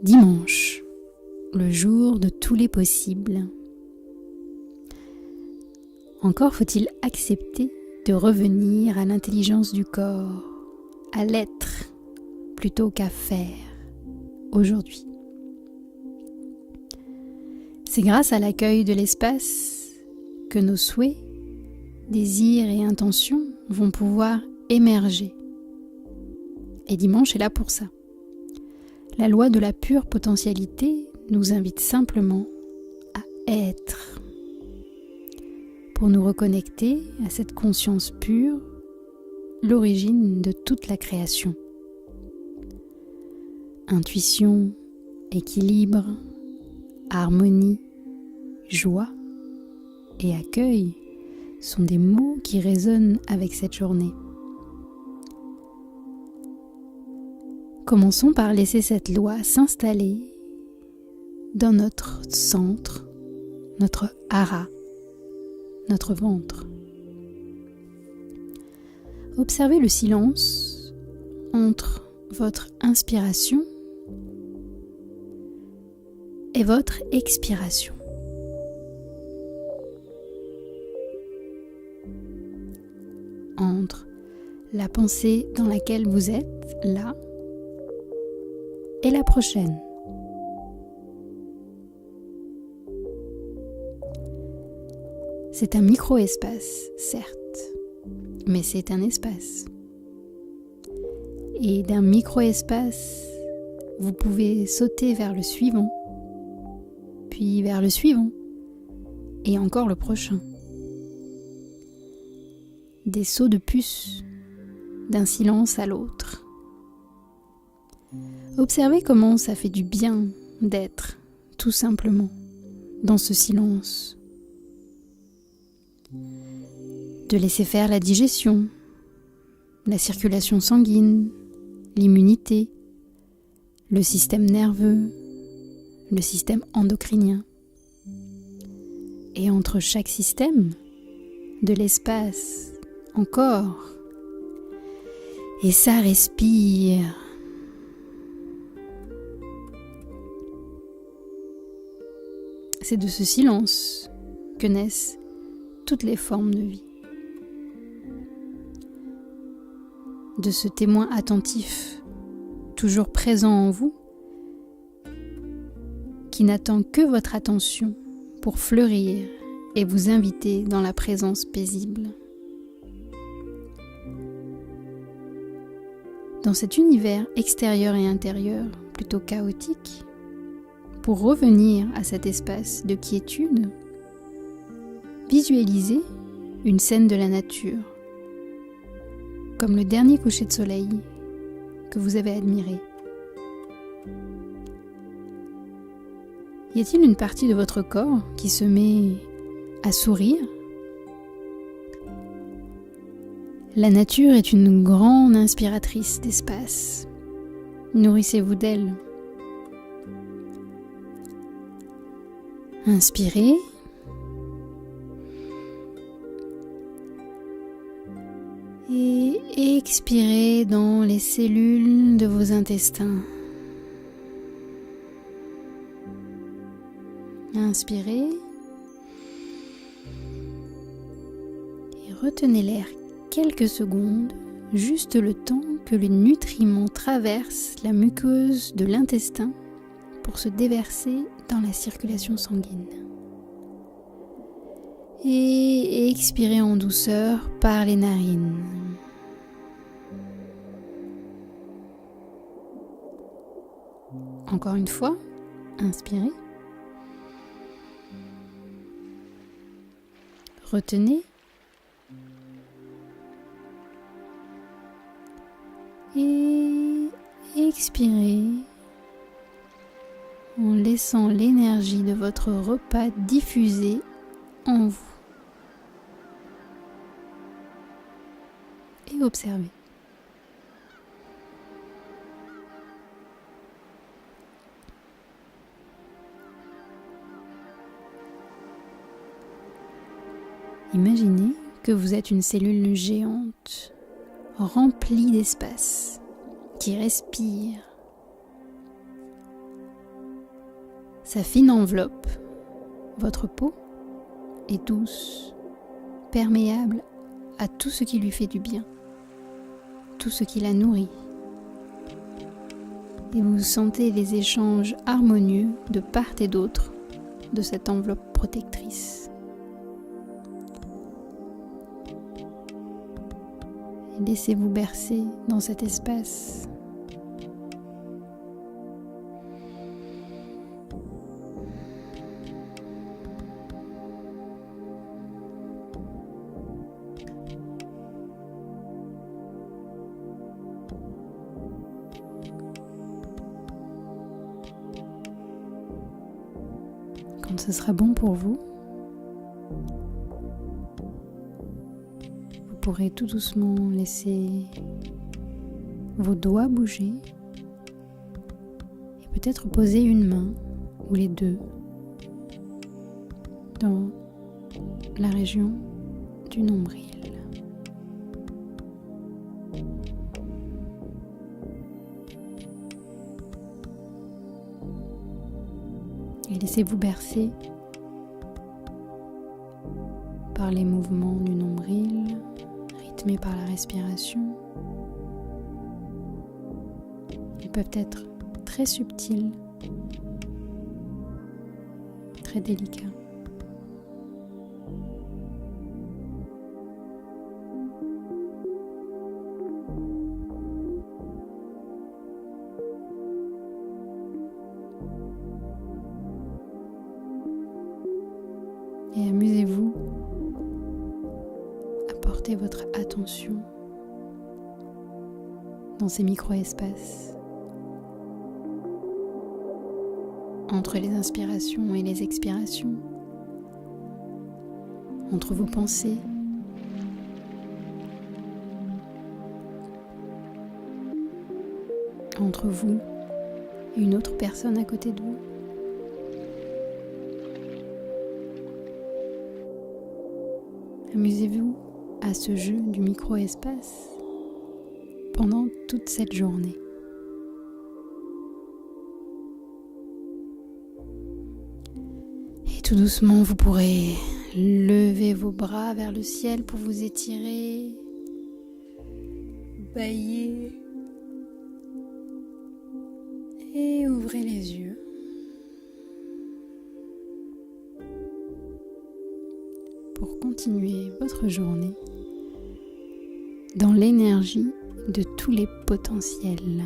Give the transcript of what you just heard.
Dimanche, le jour de tous les possibles. Encore faut-il accepter de revenir à l'intelligence du corps, à l'être, plutôt qu'à faire, aujourd'hui. C'est grâce à l'accueil de l'espace que nos souhaits, désirs et intentions vont pouvoir émerger. Et dimanche est là pour ça. La loi de la pure potentialité nous invite simplement à être, pour nous reconnecter à cette conscience pure, l'origine de toute la création. Intuition, équilibre, harmonie, joie et accueil sont des mots qui résonnent avec cette journée. Commençons par laisser cette loi s'installer dans notre centre, notre hara, notre ventre. Observez le silence entre votre inspiration et votre expiration. Entre la pensée dans laquelle vous êtes, là, et la prochaine. C'est un micro-espace, certes, mais c'est un espace. Et d'un micro-espace, vous pouvez sauter vers le suivant, puis vers le suivant, et encore le prochain. Des sauts de puce, d'un silence à l'autre. Observez comment ça fait du bien d'être, tout simplement, dans ce silence. De laisser faire la digestion, la circulation sanguine, l'immunité, le système nerveux, le système endocrinien. Et entre chaque système, de l'espace encore. Et ça respire. C'est de ce silence que naissent toutes les formes de vie. De ce témoin attentif, toujours présent en vous, qui n'attend que votre attention pour fleurir et vous inviter dans la présence paisible. Dans cet univers extérieur et intérieur plutôt chaotique, pour revenir à cet espace de quiétude, visualisez une scène de la nature, comme le dernier coucher de soleil que vous avez admiré. Y a-t-il une partie de votre corps qui se met à sourire ? La nature est une grande inspiratrice d'espace. Nourrissez-vous d'elle. Inspirez. Et expirez dans les cellules de vos intestins. Inspirez. Et retenez l'air quelques secondes, juste le temps que les nutriments traversent la muqueuse de l'intestin pour se déverser dans la circulation sanguine. Et expirez en douceur par les narines. Encore une fois, inspirez. Retenez. Et expirez en laissant l'énergie de votre repas diffuser en vous. Et observez. Imaginez que vous êtes une cellule géante, remplie d'espace, qui respire, Sa fine enveloppe, votre peau, est douce, perméable à tout ce qui lui fait du bien, tout ce qui la nourrit. Et vous sentez les échanges harmonieux de part et d'autre de cette enveloppe protectrice. Et laissez-vous bercer dans cet espace. Quand ce sera bon pour vous, vous pourrez tout doucement laisser vos doigts bouger et peut-être poser une main ou les deux dans la région du nombril. Et laissez-vous bercer par les mouvements du nombril, rythmés par la respiration. Ils peuvent être très subtils, très délicats. Et amusez-vous à porter votre attention dans ces micro-espaces entre les inspirations et les expirations, entre vos pensées, entre vous et une autre personne à côté de vous. Amusez-vous à ce jeu du micro-espace pendant toute cette journée. Et tout doucement, vous pourrez lever vos bras vers le ciel pour vous étirer, bâiller et ouvrez les yeux. Pour continuer votre journée dans l'énergie de tous les potentiels.